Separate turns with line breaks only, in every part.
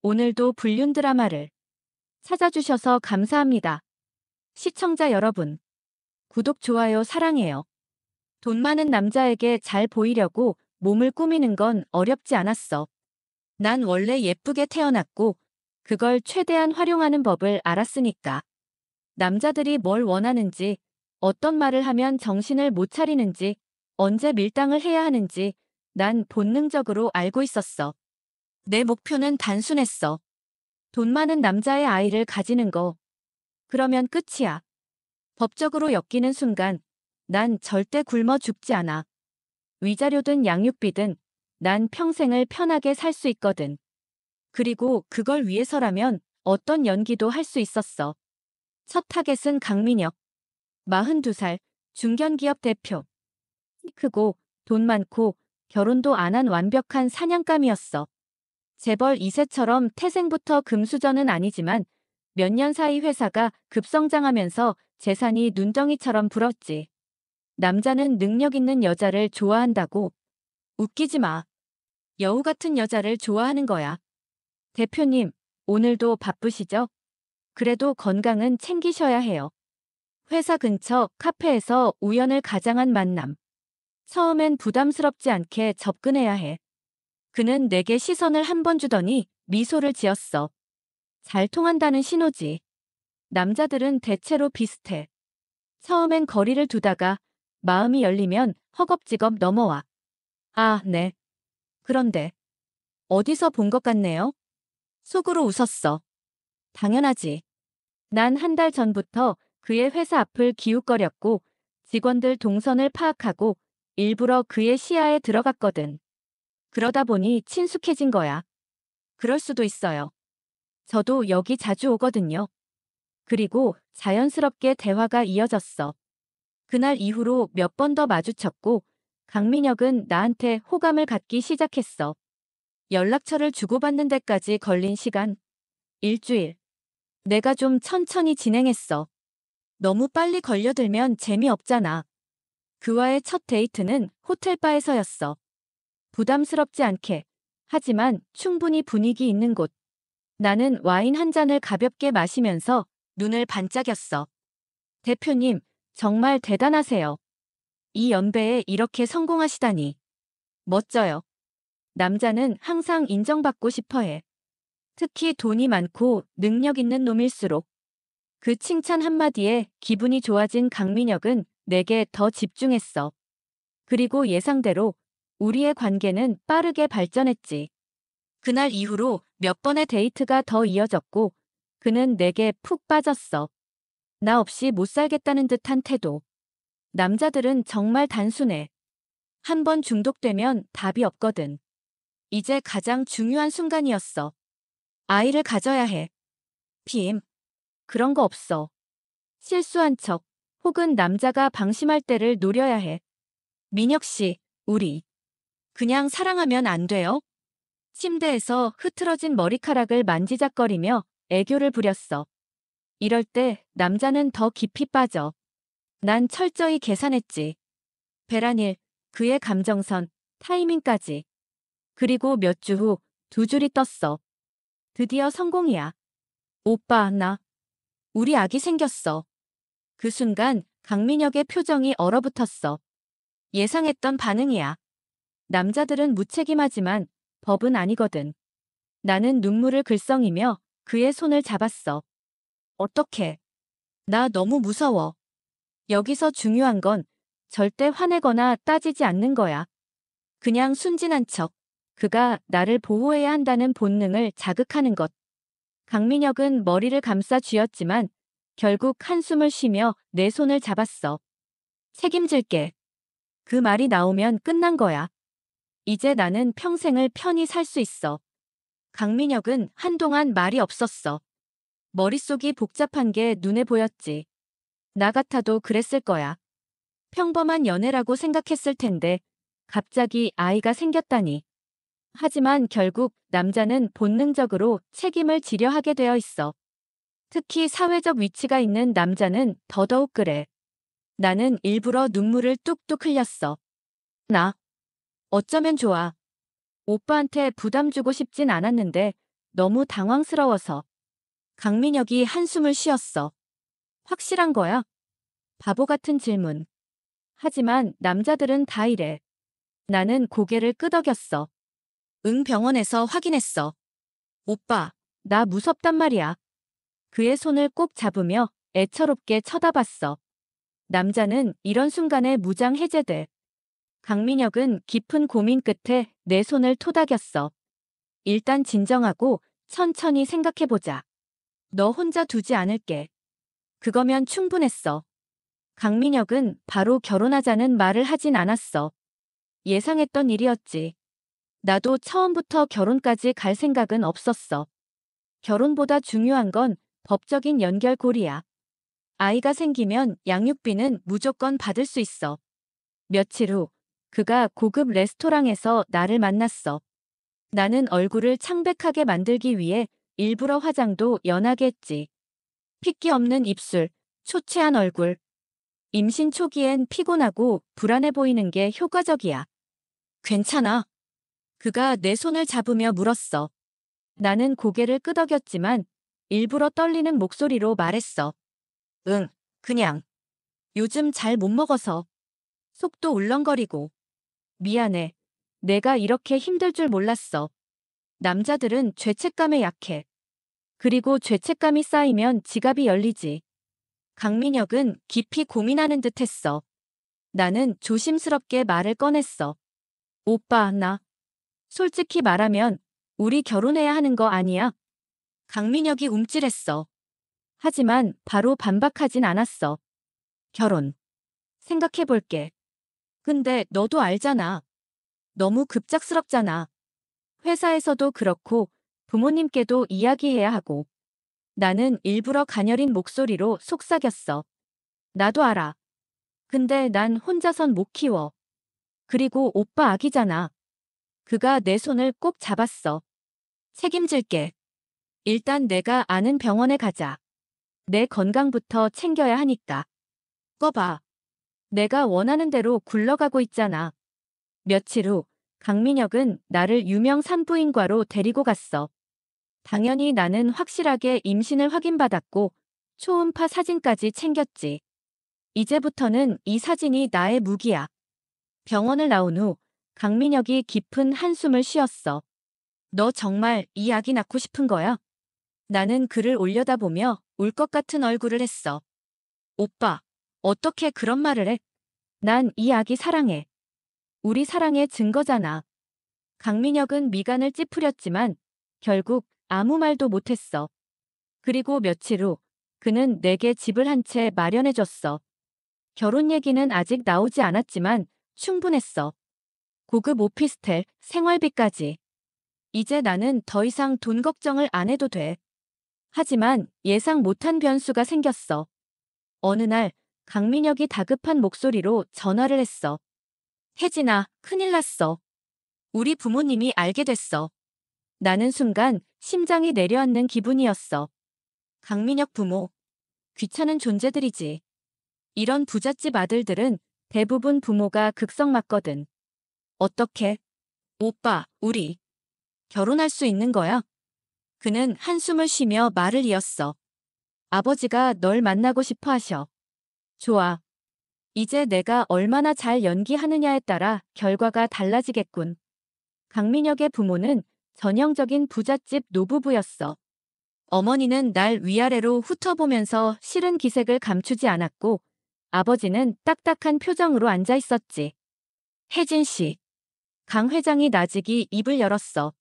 오늘도 불륜 드라마를 찾아주셔서 감사합니다. 시청자 여러분, 구독, 좋아요 사랑해요. 돈 많은 남자에게 잘 보이려고 몸을 꾸미는 건 어렵지 않았어. 난 원래 예쁘게 태어났고 그걸 최대한 활용하는 법을 알았으니까. 남자들이 뭘 원하는지, 어떤 말을 하면 정신을 못 차리는지, 언제 밀당을 해야 하는지 난 본능적으로 알고 있었어. 내 목표는 단순했어. 돈 많은 남자의 아이를 가지는 거. 그러면 끝이야. 법적으로 엮이는 순간 난 절대 굶어 죽지 않아. 위자료든 양육비든 난 평생을 편하게 살 수 있거든. 그리고 그걸 위해서라면 어떤 연기도 할 수 있었어. 첫 타겟은 강민혁. 42살, 중견기업 대표. 키 크고 돈 많고 결혼도 안 한 완벽한 사냥감이었어. 재벌 2세처럼 태생부터 금수저는 아니지만 몇 년 사이 회사가 급성장하면서 재산이 눈덩이처럼 불었지. 남자는 능력 있는 여자를 좋아한다고. 웃기지 마. 여우 같은 여자를 좋아하는 거야. 대표님, 오늘도 바쁘시죠? 그래도 건강은 챙기셔야 해요. 회사 근처 카페에서 우연을 가장한 만남. 처음엔 부담스럽지 않게 접근해야 해. 그는 내게 시선을 한 번 주더니 미소를 지었어. 잘 통한다는 신호지. 남자들은 대체로 비슷해. 처음엔 거리를 두다가 마음이 열리면 허겁지겁 넘어와. 아, 네. 그런데 어디서 본 것 같네요? 속으로 웃었어. 당연하지. 난 한 달 전부터 그의 회사 앞을 기웃거렸고 직원들 동선을 파악하고 일부러 그의 시야에 들어갔거든. 그러다 보니 친숙해진 거야. 그럴 수도 있어요. 저도 여기 자주 오거든요. 그리고 자연스럽게 대화가 이어졌어. 그날 이후로 몇 번 더 마주쳤고 강민혁은 나한테 호감을 갖기 시작했어. 연락처를 주고받는 데까지 걸린 시간. 일주일. 내가 좀 천천히 진행했어. 너무 빨리 걸려들면 재미없잖아. 그와의 첫 데이트는 호텔바에서였어. 부담스럽지 않게. 하지만 충분히 분위기 있는 곳. 나는 와인 한 잔을 가볍게 마시면서 눈을 반짝였어. 대표님, 정말 대단하세요. 이 연배에 이렇게 성공하시다니. 멋져요. 남자는 항상 인정받고 싶어 해. 특히 돈이 많고 능력 있는 놈일수록. 그 칭찬 한마디에 기분이 좋아진 강민혁은 내게 더 집중했어. 그리고 예상대로 우리의 관계는 빠르게 발전했지. 그날 이후로 몇 번의 데이트가 더 이어졌고 그는 내게 푹 빠졌어. 나 없이 못 살겠다는 듯한 태도. 남자들은 정말 단순해. 한 번 중독되면 답이 없거든. 이제 가장 중요한 순간이었어. 아이를 가져야 해. PM. 그런 거 없어. 실수한 척, 혹은 남자가 방심할 때를 노려야 해. 민혁 씨, 우리 그냥 사랑하면 안 돼요? 침대에서 흐트러진 머리카락을 만지작거리며 애교를 부렸어. 이럴 때 남자는 더 깊이 빠져. 난 철저히 계산했지. 베란일, 그의 감정선, 타이밍까지. 그리고 몇 주 후 두 줄이 떴어. 드디어 성공이야. 오빠, 우리 아기 생겼어. 그 순간 강민혁의 표정이 얼어붙었어. 예상했던 반응이야. 남자들은 무책임하지만 법은 아니거든. 나는 눈물을 글썽이며 그의 손을 잡았어. 어떡해. 나 너무 무서워. 여기서 중요한 건 절대 화내거나 따지지 않는 거야. 그냥 순진한 척. 그가 나를 보호해야 한다는 본능을 자극하는 것. 강민혁은 머리를 감싸 쥐었지만 결국 한숨을 쉬며 내 손을 잡았어. 책임질게. 그 말이 나오면 끝난 거야. 이제 나는 평생을 편히 살 수 있어. 강민혁은 한동안 말이 없었어. 머릿속이 복잡한 게 눈에 보였지. 나 같아도 그랬을 거야. 평범한 연애라고 생각했을 텐데 갑자기 아이가 생겼다니. 하지만 결국 남자는 본능적으로 책임을 지려 하게 되어 있어. 특히 사회적 위치가 있는 남자는 더더욱 그래. 나는 일부러 눈물을 뚝뚝 흘렸어. 나 어쩌면 좋아. 오빠한테 부담 주고 싶진 않았는데 너무 당황스러워서. 강민혁이 한숨을 쉬었어. 확실한 거야? 바보 같은 질문. 하지만 남자들은 다 이래. 나는 고개를 끄덕였어. 응, 병원에서 확인했어. 오빠, 나 무섭단 말이야. 그의 손을 꼭 잡으며 애처롭게 쳐다봤어. 남자는 이런 순간에 무장 해제돼. 강민혁은 깊은 고민 끝에 내 손을 토닥였어. 일단 진정하고 천천히 생각해보자. 너 혼자 두지 않을게. 그거면 충분했어. 강민혁은 바로 결혼하자는 말을 하진 않았어. 예상했던 일이었지. 나도 처음부터 결혼까지 갈 생각은 없었어. 결혼보다 중요한 건 법적인 연결고리야. 아이가 생기면 양육비는 무조건 받을 수 있어. 며칠 후 그가 고급 레스토랑에서 나를 만났어. 나는 얼굴을 창백하게 만들기 위해 일부러 화장도 연하게 했지. 핏기 없는 입술, 초췌한 얼굴. 임신 초기엔 피곤하고 불안해 보이는 게 효과적이야. 괜찮아. 그가 내 손을 잡으며 물었어. 나는 고개를 끄덕였지만 일부러 떨리는 목소리로 말했어. 응, 그냥. 요즘 잘 못 먹어서. 속도 울렁거리고. 미안해. 내가 이렇게 힘들 줄 몰랐어. 남자들은 죄책감에 약해. 그리고 죄책감이 쌓이면 지갑이 열리지. 강민혁은 깊이 고민하는 듯 했어. 나는 조심스럽게 말을 꺼냈어. 오빠, 나. 솔직히 말하면 우리 결혼해야 하는 거 아니야? 강민혁이 움찔했어. 하지만 바로 반박하진 않았어. 결혼. 생각해볼게. 근데 너도 알잖아. 너무 급작스럽잖아. 회사에서도 그렇고 부모님께도 이야기해야 하고. 나는 일부러 가녀린 목소리로 속삭였어. 나도 알아. 근데 난 혼자선 못 키워. 그리고 오빠 아기잖아. 그가 내 손을 꼭 잡았어. 책임질게. 일단 내가 아는 병원에 가자. 내 건강부터 챙겨야 하니까. 꺼봐. 내가 원하는 대로 굴러가고 있잖아. 며칠 후 강민혁은 나를 유명 산부인과로 데리고 갔어. 당연히 나는 확실하게 임신을 확인받았고 초음파 사진까지 챙겼지. 이제부터는 이 사진이 나의 무기야. 병원을 나온 후 강민혁이 깊은 한숨을 쉬었어. 너 정말 이 아기 낳고 싶은 거야? 나는 그를 올려다보며 울 것 같은 얼굴을 했어. 오빠, 어떻게 그런 말을 해? 난 이 아기 사랑해. 우리 사랑의 증거잖아. 강민혁은 미간을 찌푸렸지만 결국 아무 말도 못했어. 그리고 며칠 후 그는 내게 집을 한 채 마련해줬어. 결혼 얘기는 아직 나오지 않았지만 충분했어. 고급 오피스텔, 생활비까지. 이제 나는 더 이상 돈 걱정을 안 해도 돼. 하지만 예상 못한 변수가 생겼어. 어느 날 강민혁이 다급한 목소리로 전화를 했어. 혜진아, 큰일 났어. 우리 부모님이 알게 됐어. 나는 순간 심장이 내려앉는 기분이었어. 강민혁 부모. 귀찮은 존재들이지. 이런 부잣집 아들들은 대부분 부모가 극성 맞거든. 어떻게? 오빠, 우리 결혼할 수 있는 거야? 그는 한숨을 쉬며 말을 이었어. 아버지가 널 만나고 싶어 하셔. 좋아. 이제 내가 얼마나 잘 연기하느냐에 따라 결과가 달라지겠군. 강민혁의 부모는 전형적인 부잣집 노부부였어. 어머니는 날 위아래로 훑어보면서 싫은 기색을 감추지 않았고 아버지는 딱딱한 표정으로 앉아 있었지. 혜진 씨. 강 회장이 나직이 입을 열었어.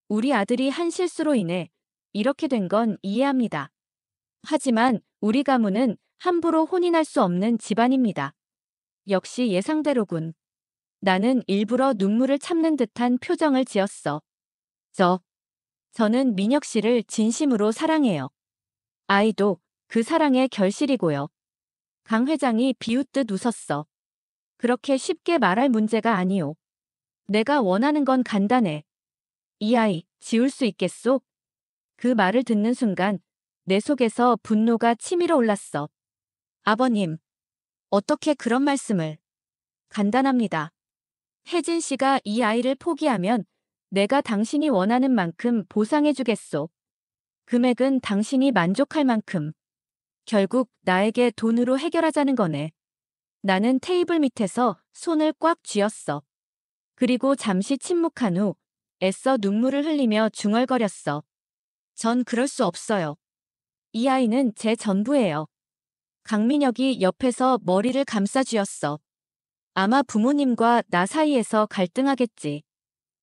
우리 아들이 한 실수로 인해 이렇게 된 건 이해합니다. 하지만 우리 가문은 함부로 혼인할 수 없는 집안입니다. 역시 예상대로군. 나는 일부러 눈물을 참는 듯한 표정을 지었어. 저는 민혁 씨를 진심으로 사랑해요. 아이도 그 사랑의 결실이고요. 강 회장이 비웃듯 웃었어. 그렇게 쉽게 말할 문제가 아니오. 내가 원하는 건 간단해. 이 아이 지울 수 있겠소? 그 말을 듣는 순간 내 속에서 분노가 치밀어 올랐어. 아버님, 어떻게 그런 말씀을. 간단합니다. 혜진 씨가 이 아이를 포기하면 내가 당신이 원하는 만큼 보상해주겠소. 금액은 당신이 만족할 만큼. 결국 나에게 돈으로 해결하자는 거네. 나는 테이블 밑에서 손을 꽉 쥐었어. 그리고 잠시 침묵한 후 애써 눈물을 흘리며 중얼거렸어. 전 그럴 수 없어요. 이 아이는 제 전부예요. 강민혁이 옆에서 머리를 감싸쥐었어. 아마 부모님과 나 사이에서 갈등하겠지.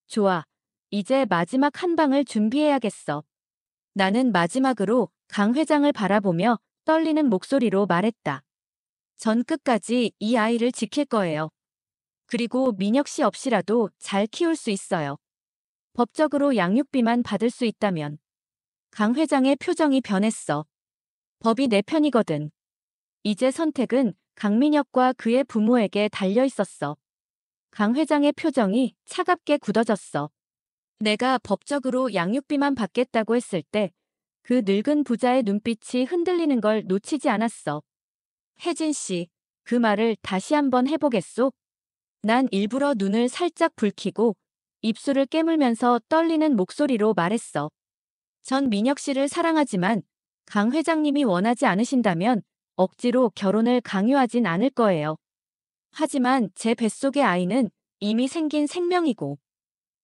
좋아. 이제 마지막 한 방을 준비해야겠어. 나는 마지막으로 강 회장을 바라보며 떨리는 목소리로 말했다. 전 끝까지 이 아이를 지킬 거예요. 그리고 민혁 씨 없이라도 잘 키울 수 있어요. 법적으로 양육비만 받을 수 있다면. 강 회장의 표정이 변했어. 법이 내 편이거든. 이제 선택은 강민혁과 그의 부모에게 달려 있었어. 강 회장의 표정이 차갑게 굳어졌어. 내가 법적으로 양육비만 받겠다고 했을 때 그 늙은 부자의 눈빛이 흔들리는 걸 놓치지 않았어. 혜진 씨, 그 말을 다시 한번 해보겠소? 난 일부러 눈을 살짝 붉히고 입술을 깨물면서 떨리는 목소리로 말했어. 전 민혁 씨를 사랑하지만 강 회장님이 원하지 않으신다면 억지로 결혼을 강요하진 않을 거예요. 하지만 제 뱃속의 아이는 이미 생긴 생명이고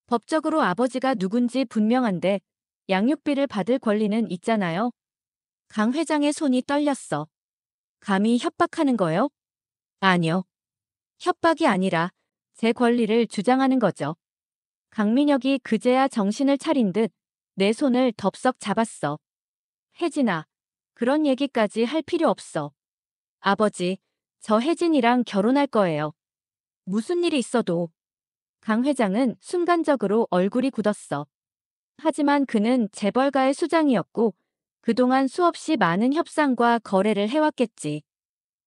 법적으로 아버지가 누군지 분명한데 양육비를 받을 권리는 있잖아요. 강 회장의 손이 떨렸어. 감히 협박하는 거요? 아니요. 협박이 아니라 제 권리를 주장하는 거죠. 강민혁이 그제야 정신을 차린 듯 내 손을 덥석 잡았어. 혜진아, 그런 얘기까지 할 필요 없어. 아버지, 저 혜진이랑 결혼할 거예요. 무슨 일이 있어도. 강 회장은 순간적으로 얼굴이 굳었어. 하지만 그는 재벌가의 수장이었고 그동안 수없이 많은 협상과 거래를 해왔겠지.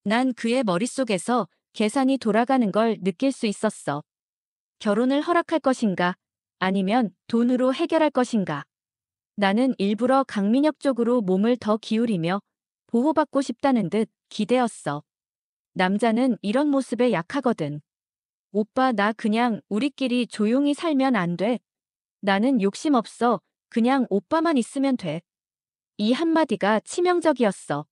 난 그의 머릿속에서 계산이 돌아가는 걸 느낄 수 있었어. 결혼을 허락할 것인가? 아니면 돈으로 해결할 것인가? 나는 일부러 강민혁 쪽으로 몸을 더 기울이며 보호받고 싶다는 듯 기대었어. 남자는 이런 모습에 약하거든. 오빠 나 그냥 우리끼리 조용히 살면 안 돼. 나는 욕심 없어. 그냥 오빠만 있으면 돼. 이 한마디가 치명적이었어.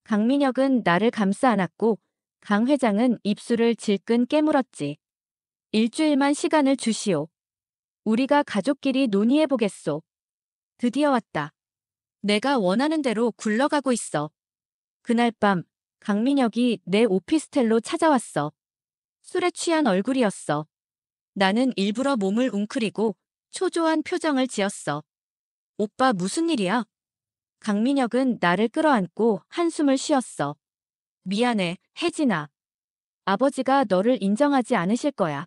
강민혁은 나를 감싸 안았고 강 회장은 입술을 질끈 깨물었지. 일주일만 시간을 주시오. 우리가 가족끼리 논의해보겠소. 드디어 왔다. 내가 원하는 대로 굴러가고 있어. 그날 밤 강민혁이 내 오피스텔로 찾아왔어. 술에 취한 얼굴이었어. 나는 일부러 몸을 웅크리고 초조한 표정을 지었어. 오빠 무슨 일이야? 강민혁은 나를 끌어안고 한숨을 쉬었어. 미안해, 혜진아. 아버지가 너를 인정하지 않으실 거야.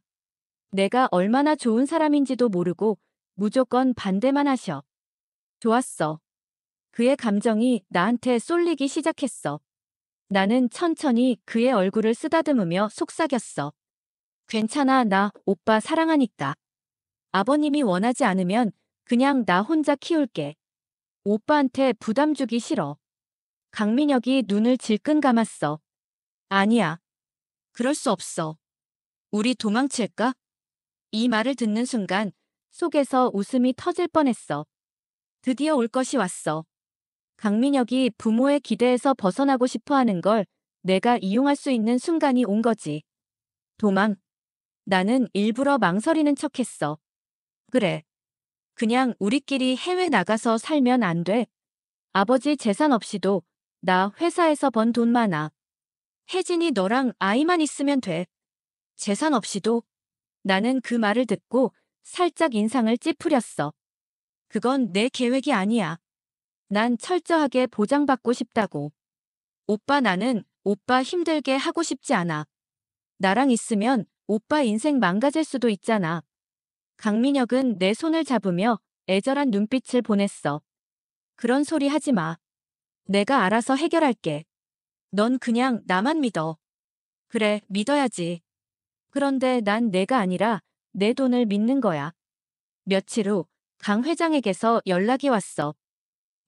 내가 얼마나 좋은 사람인지도 모르고 무조건 반대만 하셔. 좋았어. 그의 감정이 나한테 쏠리기 시작했어. 나는 천천히 그의 얼굴을 쓰다듬으며 속삭였어. 괜찮아, 나 오빠 사랑하니까. 아버님이 원하지 않으면 그냥 나 혼자 키울게. 오빠한테 부담 주기 싫어. 강민혁이 눈을 질끈 감았어. 아니야. 그럴 수 없어. 우리 도망칠까? 이 말을 듣는 순간 속에서 웃음이 터질 뻔했어. 드디어 올 것이 왔어. 강민혁이 부모의 기대에서 벗어나고 싶어 하는 걸 내가 이용할 수 있는 순간이 온 거지. 도망. 나는 일부러 망설이는 척했어. 그래. 그냥 우리끼리 해외 나가서 살면 안 돼. 아버지 재산 없이도 나 회사에서 번 돈 많아. 혜진이 너랑 아이만 있으면 돼. 재산 없이도. 나는 그 말을 듣고 살짝 인상을 찌푸렸어. 그건 내 계획이 아니야. 난 철저하게 보장받고 싶다고. 오빠 나는 오빠 힘들게 하고 싶지 않아. 나랑 있으면 오빠 인생 망가질 수도 있잖아. 강민혁은 내 손을 잡으며 애절한 눈빛을 보냈어. 그런 소리 하지 마. 내가 알아서 해결할게. 넌 그냥 나만 믿어. 그래, 믿어야지. 그런데 난 내가 아니라 내 돈을 믿는 거야. 며칠 후 강 회장에게서 연락이 왔어.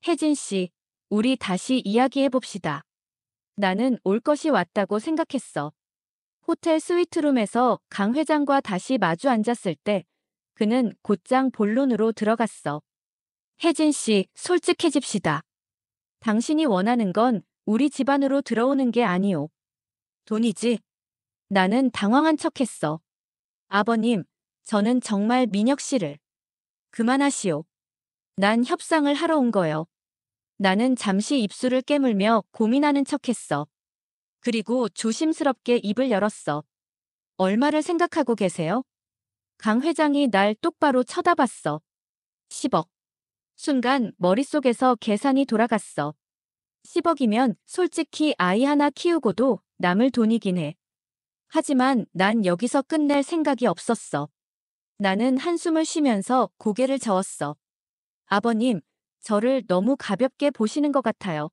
혜진 씨, 우리 다시 이야기해봅시다. 나는 올 것이 왔다고 생각했어. 호텔 스위트룸에서 강 회장과 다시 마주 앉았을 때 그는 곧장 본론으로 들어갔어. 혜진 씨, 솔직해집시다. 당신이 원하는 건 우리 집안으로 들어오는 게 아니오. 돈이지. 나는 당황한 척했어. 아버님, 저는 정말 민혁 씨를. 그만하시오. 난 협상을 하러 온 거요. 나는 잠시 입술을 깨물며 고민하는 척했어. 그리고 조심스럽게 입을 열었어. 얼마를 생각하고 계세요? 강 회장이 날 똑바로 쳐다봤어. 10억. 순간 머릿속에서 계산이 돌아갔어. 10억이면 솔직히 아이 하나 키우고도 남을 돈이긴 해. 하지만 난 여기서 끝낼 생각이 없었어. 나는 한숨을 쉬면서 고개를 저었어. 아버님, 저를 너무 가볍게 보시는 것 같아요.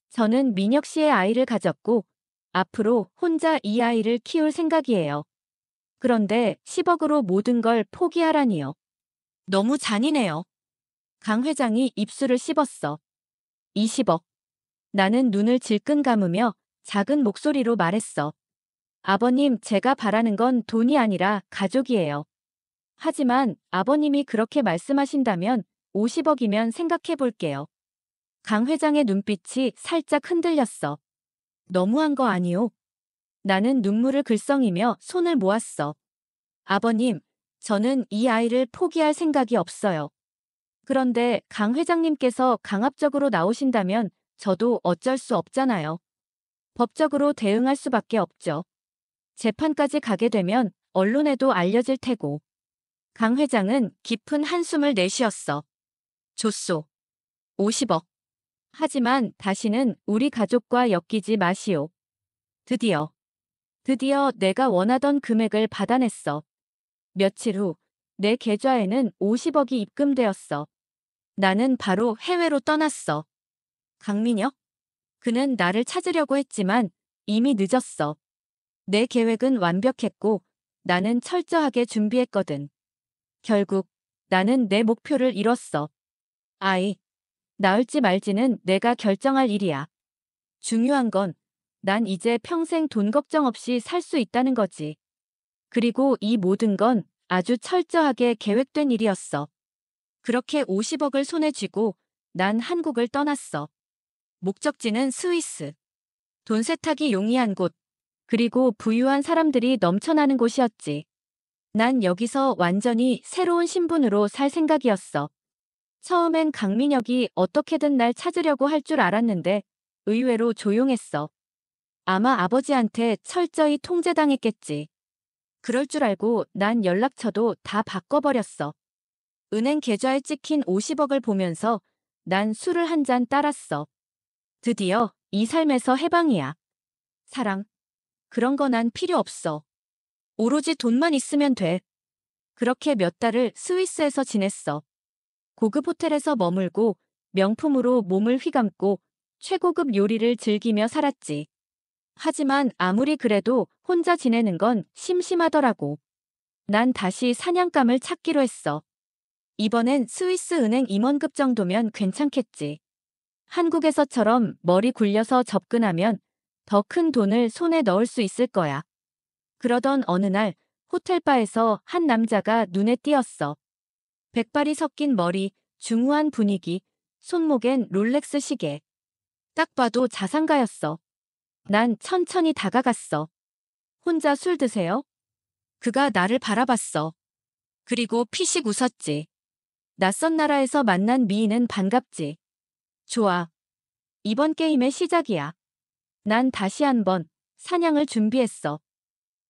저는 민혁 씨의 아이를 가졌고 앞으로 혼자 이 아이를 키울 생각이에요. 그런데 10억으로 모든 걸 포기하라니요. 너무 잔인해요. 강 회장이 입술을 씹었어. 20억. 나는 눈을 질끈 감으며 작은 목소리로 말했어. 아버님, 제가 바라는 건 돈이 아니라 가족이에요. 하지만 아버님이 그렇게 말씀하신다면 50억이면 생각해 볼게요. 강 회장의 눈빛이 살짝 흔들렸어. 너무한 거 아니오? 나는 눈물을 글썽이며 손을 모았어. 아버님, 저는 이 아이를 포기할 생각이 없어요. 그런데 강 회장님께서 강압적으로 나오신다면 저도 어쩔 수 없잖아요. 법적으로 대응할 수밖에 없죠. 재판까지 가게 되면 언론에도 알려질 테고. 강 회장은 깊은 한숨을 내쉬었어. 줬소. 50억. 하지만 다시는 우리 가족과 엮이지 마시오. 드디어 내가 원하던 금액을 받아냈어. 며칠 후 내 계좌에는 50억이 입금되었어. 나는 바로 해외로 떠났어. 강민혁? 그는 나를 찾으려고 했지만 이미 늦었어. 내 계획은 완벽했고 나는 철저하게 준비했거든. 결국 나는 내 목표를 이뤘어. 아이, 낳을지 말지는 내가 결정할 일이야. 중요한 건 난 이제 평생 돈 걱정 없이 살 수 있다는 거지. 그리고 이 모든 건 아주 철저하게 계획된 일이었어. 그렇게 50억을 손에 쥐고 난 한국을 떠났어. 목적지는 스위스. 돈 세탁이 용이한 곳, 그리고 부유한 사람들이 넘쳐나는 곳이었지. 난 여기서 완전히 새로운 신분으로 살 생각이었어. 처음엔 강민혁이 어떻게든 날 찾으려고 할 줄 알았는데 의외로 조용했어. 아마 아버지한테 철저히 통제당했겠지. 그럴 줄 알고 난 연락처도 다 바꿔버렸어. 은행 계좌에 찍힌 50억을 보면서 난 술을 한 잔 따랐어. 드디어 이 삶에서 해방이야. 사랑. 그런 거 난 필요 없어. 오로지 돈만 있으면 돼. 그렇게 몇 달을 스위스에서 지냈어. 고급 호텔에서 머물고 명품으로 몸을 휘감고 최고급 요리를 즐기며 살았지. 하지만 아무리 그래도 혼자 지내는 건 심심하더라고. 난 다시 사냥감을 찾기로 했어. 이번엔 스위스 은행 임원급 정도면 괜찮겠지. 한국에서처럼 머리 굴려서 접근하면 더 큰 돈을 손에 넣을 수 있을 거야. 그러던 어느 날 호텔바에서 한 남자가 눈에 띄었어. 백발이 섞인 머리, 중후한 분위기, 손목엔 롤렉스 시계. 딱 봐도 자산가였어. 난 천천히 다가갔어. 혼자 술 드세요? 그가 나를 바라봤어. 그리고 피식 웃었지. 낯선 나라에서 만난 미인은 반갑지. 좋아. 이번 게임의 시작이야. 난 다시 한번 사냥을 준비했어.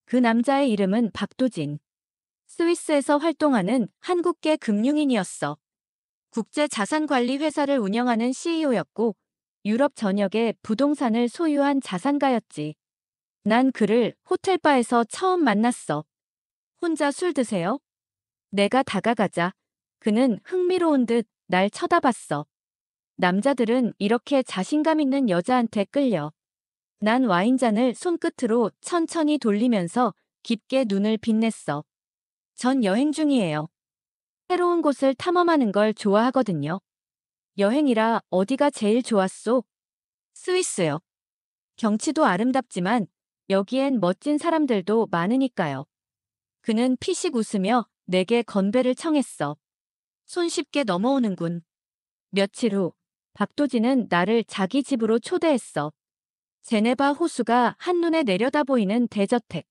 그 남자의 이름은 박도진. 스위스에서 활동하는 한국계 금융인이었어. 국제자산관리 회사를 운영하는 CEO였고 유럽 전역의 부동산을 소유한 자산가였지. 난 그를 호텔바에서 처음 만났어. 혼자 술 드세요? 내가 다가가자. 그는 흥미로운 듯 날 쳐다봤어. 남자들은 이렇게 자신감 있는 여자한테 끌려. 난 와인잔을 손끝으로 천천히 돌리면서 깊게 눈을 빛냈어. 전 여행 중이에요. 새로운 곳을 탐험하는 걸 좋아하거든요. 여행이라 어디가 제일 좋았소? 스위스요. 경치도 아름답지만 여기엔 멋진 사람들도 많으니까요. 그는 피식 웃으며 내게 건배를 청했어. 손쉽게 넘어오는군. 며칠 후 박도진은 나를 자기 집으로 초대했어. 제네바 호수가 한눈에 내려다 보이는 대저택.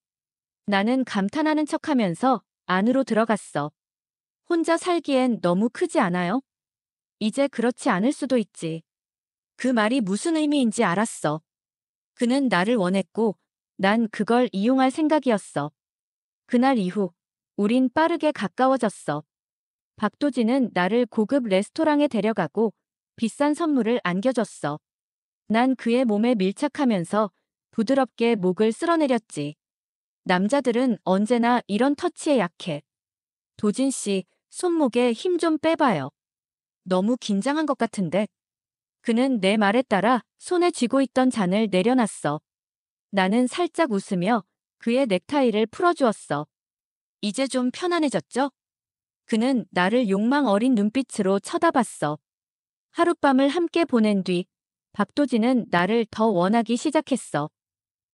나는 감탄하는 척하면서 안으로 들어갔어. 혼자 살기엔 너무 크지 않아요? 이제 그렇지 않을 수도 있지. 그 말이 무슨 의미인지 알았어. 그는 나를 원했고 난 그걸 이용할 생각이었어. 그날 이후 우린 빠르게 가까워졌어. 박도진은 나를 고급 레스토랑에 데려가고 비싼 선물을 안겨줬어. 난 그의 몸에 밀착하면서 부드럽게 목을 쓸어내렸지. 남자들은 언제나 이런 터치에 약해. 도진 씨, 손목에 힘 좀 빼봐요. 너무 긴장한 것 같은데. 그는 내 말에 따라 손에 쥐고 있던 잔을 내려놨어. 나는 살짝 웃으며 그의 넥타이를 풀어주었어. 이제 좀 편안해졌죠? 그는 나를 욕망 어린 눈빛으로 쳐다봤어. 하룻밤을 함께 보낸 뒤 박도진은 나를 더 원하기 시작했어.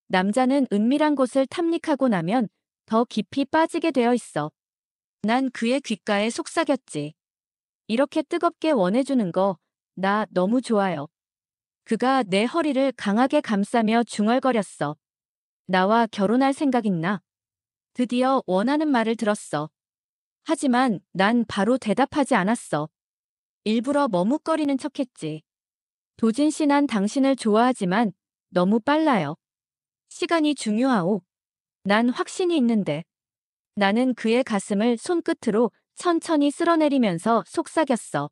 남자는 은밀한 곳을 탐닉하고 나면 더 깊이 빠지게 되어 있어. 난 그의 귓가에 속삭였지. 이렇게 뜨겁게 원해주는 거 나 너무 좋아요. 그가 내 허리를 강하게 감싸며 중얼거렸어. 나와 결혼할 생각 있나? 드디어 원하는 말을 들었어. 하지만 난 바로 대답하지 않았어. 일부러 머뭇거리는 척했지. 도진 씨, 난 당신을 좋아하지만 너무 빨라요. 시간이 중요하오. 난 확신이 있는데. 나는 그의 가슴을 손끝으로 천천히 쓸어내리면서 속삭였어.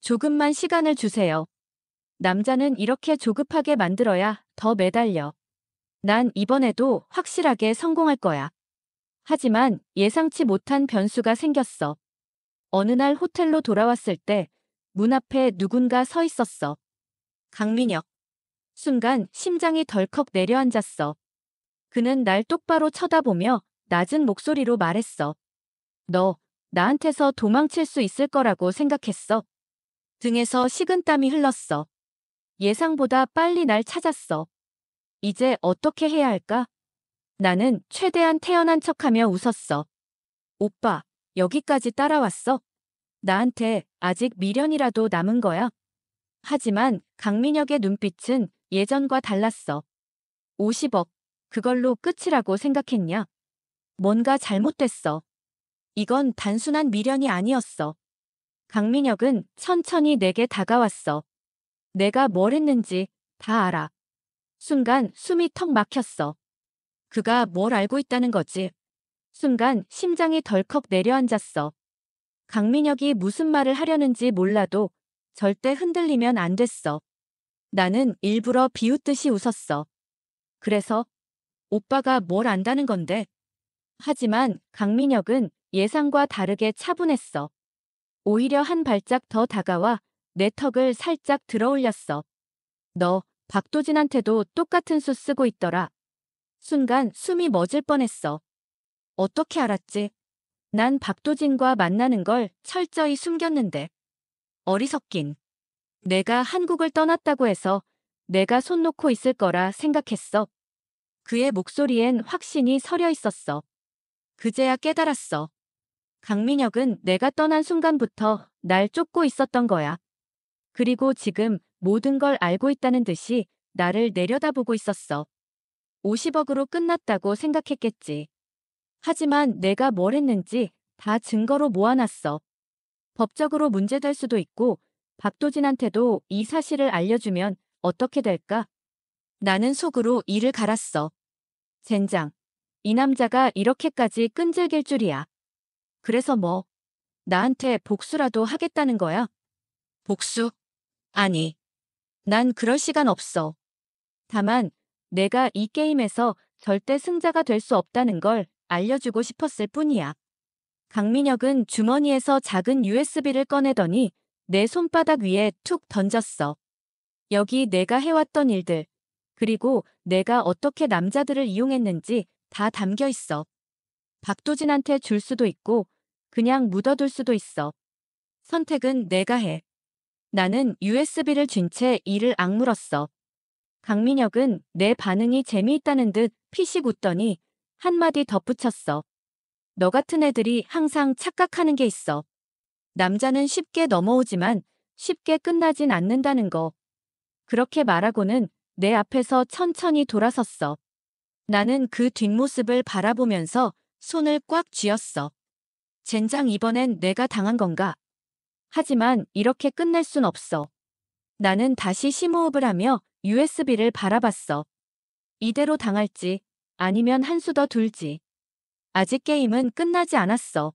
조금만 시간을 주세요. 남자는 이렇게 조급하게 만들어야 더 매달려. 난 이번에도 확실하게 성공할 거야. 하지만 예상치 못한 변수가 생겼어. 어느 날 호텔로 돌아왔을 때 문 앞에 누군가 서 있었어. 강민혁. 순간 심장이 덜컥 내려앉았어. 그는 날 똑바로 쳐다보며 낮은 목소리로 말했어. 너 나한테서 도망칠 수 있을 거라고 생각했어. 등에서 식은땀이 흘렀어. 예상보다 빨리 날 찾았어. 이제 어떻게 해야 할까? 나는 최대한 태연한 척하며 웃었어. 오빠, 여기까지 따라왔어? 나한테 아직 미련이라도 남은 거야? 하지만 강민혁의 눈빛은 예전과 달랐어. 50억, 그걸로 끝이라고 생각했냐? 뭔가 잘못됐어. 이건 단순한 미련이 아니었어. 강민혁은 천천히 내게 다가왔어. 내가 뭘 했는지 다 알아. 순간 숨이 턱 막혔어. 그가 뭘 알고 있다는 거지. 순간 심장이 덜컥 내려앉았어. 강민혁이 무슨 말을 하려는지 몰라도 절대 흔들리면 안 됐어. 나는 일부러 비웃듯이 웃었어. 그래서 오빠가 뭘 안다는 건데. 하지만 강민혁은 예상과 다르게 차분했어. 오히려 한 발짝 더 다가와 내 턱을 살짝 들어올렸어. 너 박도진한테도 똑같은 수 쓰고 있더라. 순간 숨이 멎을 뻔했어. 어떻게 알았지? 난 박도진과 만나는 걸 철저히 숨겼는데. 어리석긴. 내가 한국을 떠났다고 해서 내가 손 놓고 있을 거라 생각했어. 그의 목소리엔 확신이 서려 있었어. 그제야 깨달았어. 강민혁은 내가 떠난 순간부터 날 쫓고 있었던 거야. 그리고 지금 모든 걸 알고 있다는 듯이 나를 내려다보고 있었어. 50억으로 끝났다고 생각했겠지. 하지만 내가 뭘 했는지 다 증거로 모아놨어. 법적으로 문제될 수도 있고 박도진한테도 이 사실을 알려주면 어떻게 될까? 나는 속으로 이를 갈았어. 젠장. 이 남자가 이렇게까지 끈질길 줄이야. 그래서 뭐? 나한테 복수라도 하겠다는 거야? 복수? 아니. 난 그럴 시간 없어. 다만 내가 이 게임에서 절대 승자가 될 수 없다는 걸 알려주고 싶었을 뿐이야. 강민혁은 주머니에서 작은 USB를 꺼내더니 내 손바닥 위에 툭 던졌어. 여기 내가 해왔던 일들, 그리고 내가 어떻게 남자들을 이용했는지 다 담겨 있어. 박도진한테 줄 수도 있고 그냥 묻어둘 수도 있어. 선택은 내가 해. 나는 USB를 쥔 채 이를 악물었어. 강민혁은 내 반응이 재미있다는 듯 피식 웃더니 한마디 덧붙였어. 너 같은 애들이 항상 착각하는 게 있어. 남자는 쉽게 넘어오지만 쉽게 끝나진 않는다는 거. 그렇게 말하고는 내 앞에서 천천히 돌아섰어. 나는 그 뒷모습을 바라보면서 손을 꽉 쥐었어. 젠장 이번엔 내가 당한 건가? 하지만 이렇게 끝낼 순 없어. 나는 다시 심호흡을 하며 USB를 바라봤어. 이대로 당할지 아니면 한 수 더 둘지. 아직 게임은 끝나지 않았어.